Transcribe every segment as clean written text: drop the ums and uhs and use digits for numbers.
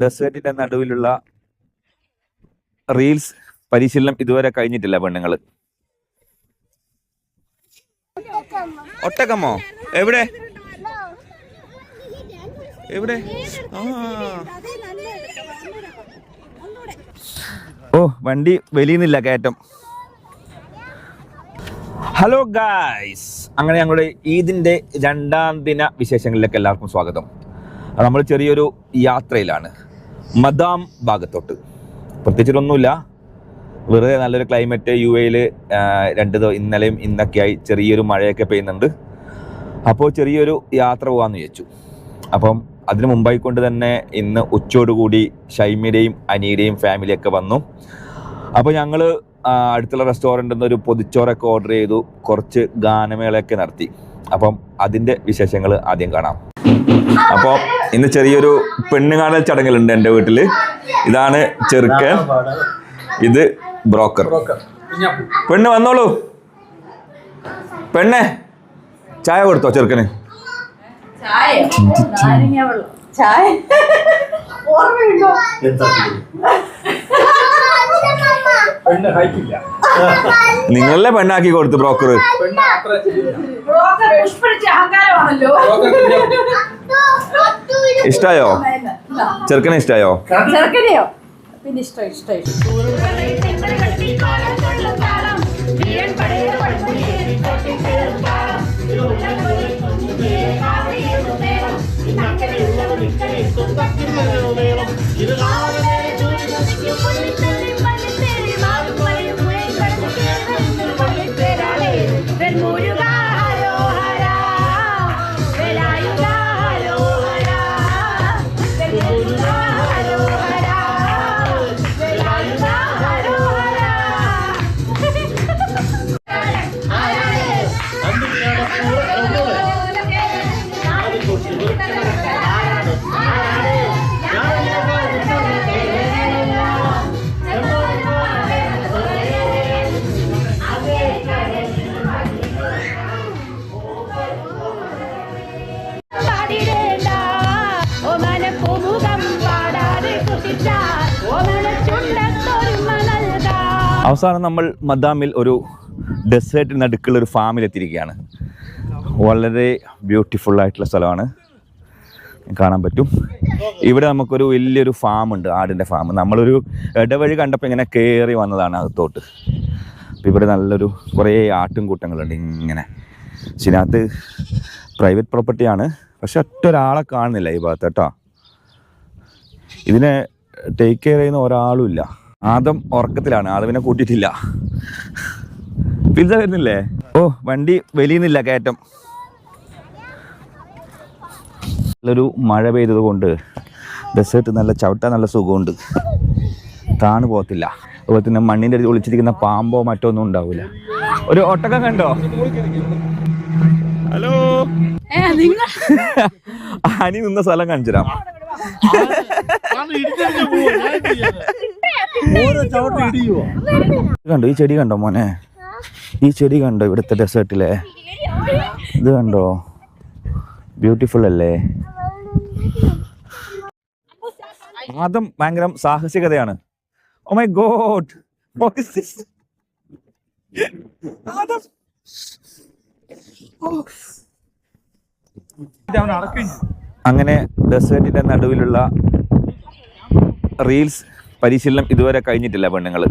ഡെസേർട്ടിന്റെ നടുവിലുള്ള റീൽസ് പരിശീലനം ഇതുവരെ കഴിഞ്ഞിട്ടില്ല പെണ്ണുങ്ങള്. ഒട്ടകമ്മോ? എവിടെ എവിടെ? ഓ, വണ്ടി വലിയുന്നില്ല കയറ്റം. ഹലോ ഗായ്സ്, അങ്ങനെ ഞങ്ങളുടെ ഈദിന്റെ 2ാം ദിന വിശേഷങ്ങളിലേക്ക് എല്ലാവർക്കും സ്വാഗതം. നമ്മൾ ചെറിയൊരു യാത്രയിലാണ് മദാം ഭാഗത്തോട്ട്. പ്രത്യേകിച്ചൊന്നുമില്ല, വെറുതെ നല്ലൊരു ക്ലൈമറ്റ്. UAE-ൽ ഇന്നലെയും ഇന്നൊക്കെയായി ചെറിയൊരു മഴയൊക്കെ പെയ്യുന്നുണ്ട്. അപ്പോൾ ചെറിയൊരു യാത്ര പോകാമെന്ന് വിചാരിച്ചു. അപ്പം അതിന് മുമ്പായി കൊണ്ട് തന്നെ ഇന്ന് ഉച്ചയോടുകൂടി ഷൈമിയുടെയും അനിയുടെയും ഫാമിലിയൊക്കെ വന്നു. അപ്പോൾ ഞങ്ങൾ അടുത്തുള്ള റെസ്റ്റോറൻറ്റിൽ നിന്ന് ഒരു പൊതിച്ചോറൊക്കെ ഓർഡർ ചെയ്തു, കുറച്ച് ഗാനമേളയൊക്കെ നടത്തി. അപ്പം അതിൻ്റെ വിശേഷങ്ങൾ ആദ്യം കാണാം. അപ്പോൾ ഇന്ന് ചെറിയൊരു പെണ്ണുകാണൽ ചടങ്ങുകളുണ്ട് എൻ്റെ വീട്ടിൽ. ഇതാണ് ചെറുക്കൻ, ഇത് ബ്രോക്കർ. പെണ്ണ് വന്നോളൂ. പെണ്ണെ, ചായ കൊടുത്തോ ചെറുക്കന്? നിങ്ങളല്ലേ പെണ്ണാക്കി കൊടുത്തു ബ്രോക്കർ. ഇഷ്ടായോ ചെറുക്കനെ? ഇഷ്ടായോ? പിന്നെ ഇഷ്ടം അവസാനം നമ്മൾ മദാമിൽ ഒരു ഡെസേർട്ടിന് നടുക്കുള്ള ഒരു ഫാമിലെത്തിയിരിക്കുകയാണ്. വളരെ ബ്യൂട്ടിഫുൾ ആയിട്ടുള്ള സ്ഥലമാണ്, കാണാൻ പറ്റും. ഇവിടെ നമുക്കൊരു വലിയൊരു ഫാമുണ്ട്, ആടിൻ്റെ ഫാം. നമ്മളൊരു ഇടവഴി കണ്ടപ്പോൾ ഇങ്ങനെ കയറി വന്നതാണ് അകത്തോട്ട്. അപ്പോൾ ഇവിടെ നല്ലൊരു കുറേ ആട്ടും കൂട്ടങ്ങളുണ്ട് ഇങ്ങനെ. ഇതിനകത്ത് പ്രൈവറ്റ് പ്രോപ്പർട്ടിയാണ്, പക്ഷെ ഒറ്റൊരാളെ കാണുന്നില്ല ഈ ഭാഗത്ത് കേട്ടോ. ഇതിനെ ടേക്ക് കെയർ ചെയ്യുന്ന ഒരാളും ഇല്ല. ആദം ഉറക്കത്തിലാണ്, ആദമിനെ കൂട്ടിയിട്ടില്ല. പിസ്സ വരുന്നില്ലേ? ഓ, വണ്ടി വലിയുന്നില്ല കയറ്റം. നല്ലൊരു മഴ പെയ്തത് കൊണ്ട് ഡെസേർട്ട് നല്ല ചവിട്ടാൻ നല്ല സുഖമുണ്ട്, താണു പോകത്തില്ല. അതുപോലെ തന്നെ മണ്ണിൻ്റെ അടുത്ത് ഒളിച്ചിരിക്കുന്ന പാമ്പോ മറ്റോ ഒന്നും ഉണ്ടാവില്ല. ഒരു ഒട്ടകം കണ്ടോ? ഹലോ, ആനി നിന്ന സ്ഥലം കാണിച്ചു തരാം. കണ്ടോ ഈ ചെടി? കണ്ടോ മോനെ, ഈ ചെടി കണ്ടോ? ഇവിടുത്തെ ഡെസേർട്ടിലെ ഇത് കണ്ടോ? ബ്യൂട്ടിഫുൾ അല്ലേ? ആദം ഭയങ്കര സാഹസികതയാണ്. Oh my God, what is this? Adam അങ്ങനെ ഡെസേർട്ടിന്റെ നടുവിലുള്ള റീൽസ് പരിശീലനം ഇതുവരെ കഴിഞ്ഞിട്ടില്ല പെണ്ണുങ്ങള്.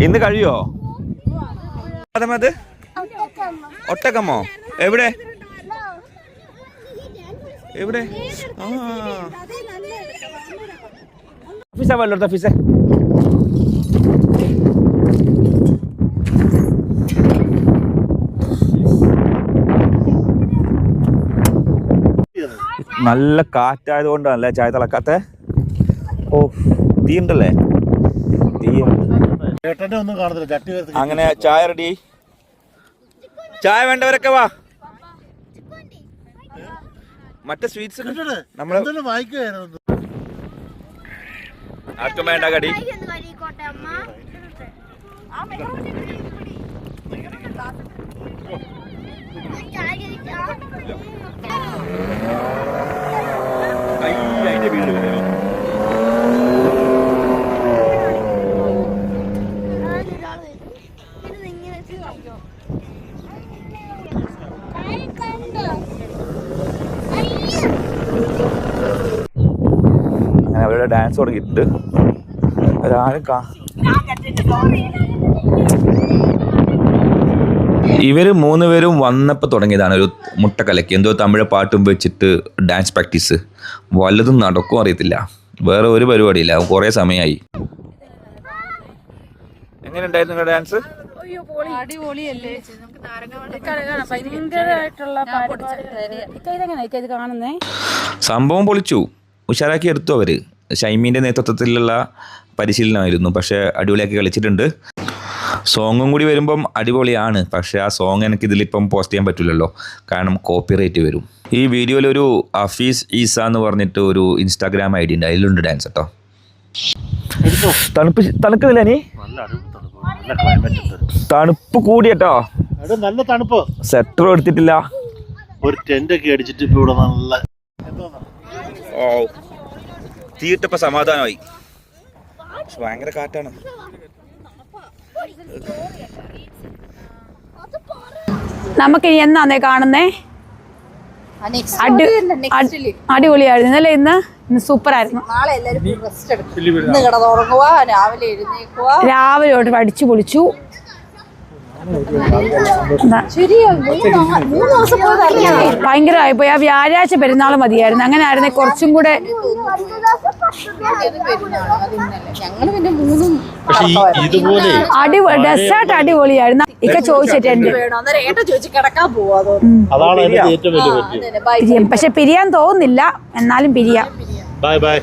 ഇന്ന് കഴിയോ? അത് ഒട്ടകമ്മോ? എവിടെ എവിടെ? ഫിസ വല്ലോ ഫിസ. നല്ല കാറ്റായത് കൊണ്ടല്ലേ ചായ തിളക്കാത്ത. ഓ, തീ ഉണ്ടല്ലേ? അങ്ങനെ ചായ റെഡി. ചായ വേണ്ടവരൊക്കെ വാ. മറ്റേ സ്വീറ്റ്സ് നമ്മള് ആർക്കും വേണ്ട കടി. അങ്ങനെ അവരുടെ ഡാൻസ് തുടങ്ങിയിട്ട് ഒരാളും ഇവര് 3 പേരും വന്നപ്പോൾ തുടങ്ങിയതാണ് ഒരു മുട്ടക്കലക്ക്. എന്തോ തമിഴ് പാട്ടും വെച്ചിട്ട് ഡാൻസ് പ്രാക്ടീസ്. വല്ലതും നടക്കും അറിയത്തില്ല. വേറെ ഒരു പരിപാടിയില്ല. കുറേ സമയമായി. എങ്ങനെ ഉണ്ടായിരുന്നു നിങ്ങളുടെ ഡാൻസ്? അടിപൊളിയല്ലേ? ഭയങ്കരമായിട്ടുള്ള കാണുന്നേ. സംഭവം പൊളിച്ചു. ഉഷാറാക്കി എടുത്തു അവര്. ഷൈമീൻ്റെ നേതൃത്വത്തിലുള്ള പരിശീലനമായിരുന്നു. പക്ഷേ അടിപൊളിയാക്കി കളിച്ചിട്ടുണ്ട്. സോങ്ങും കൂടി വരുമ്പം അടിപൊളിയാണ്. പക്ഷേ ആ സോങ് എനിക്ക് ഇതിലിപ്പം പോസ്റ്റ് ചെയ്യാൻ പറ്റില്ലല്ലോ, കാരണം കോപ്പിറൈറ്റ് വരും. ഈ വീഡിയോയിലൊരു അഫീസ് ഈസ എന്ന് പറഞ്ഞിട്ട് ഒരു ഇൻസ്റ്റാഗ്രാം ഐ ഡി ഉണ്ട്, അതിലുണ്ട് ഡാൻസ് കേട്ടോ. തണുക്കുന്നില്ല നീ? തണുപ്പ് കൂടി കേട്ടോ. നല്ല തണുപ്പ്. സെറ്റർ എടുത്തിട്ടില്ല. ഒരു ടെന്റ് ഒക്കെ അടിച്ചിട്ട് ഇപ്പൊ ഇവിടെ നല്ല ഓ തീയിട്ടപ്പോ സമാധാനമായി. ഭയങ്കര കാറ്റാണ്. നമുക്ക് ഇനി എന്നാന്നേ കാണുന്നേ? അടിപൊളിയായിരുന്നു അല്ലേ? ഇന്ന് സൂപ്പർ ആയിരുന്നു. നാളെ എല്ലാവരും റെസ്റ്റ് എടുക്കും. ഇന്ന് കിടന്നുറങ്ങുക, രാവിലെ എഴുന്നേക്കുക, രാവിലെ തൊട്ട് അടിച്ചു പൊളിച്ചു. ഭയങ്കരമായി പോയി. ആ വ്യാഴാഴ്ച പെരുന്നാൾ മതിയായിരുന്നു. അങ്ങനെ ആയിരുന്നെ കുറച്ചും കൂടെ. അടിപൊളി ഡെസേർട്ട് അടിപൊളിയായിരുന്നു. ഇക്ക ചോദിച്ചിട്ടുണ്ട്. പക്ഷെ പിരിയാൻ തോന്നുന്നില്ല. എന്നാലും പിരിയാം. Bye bye.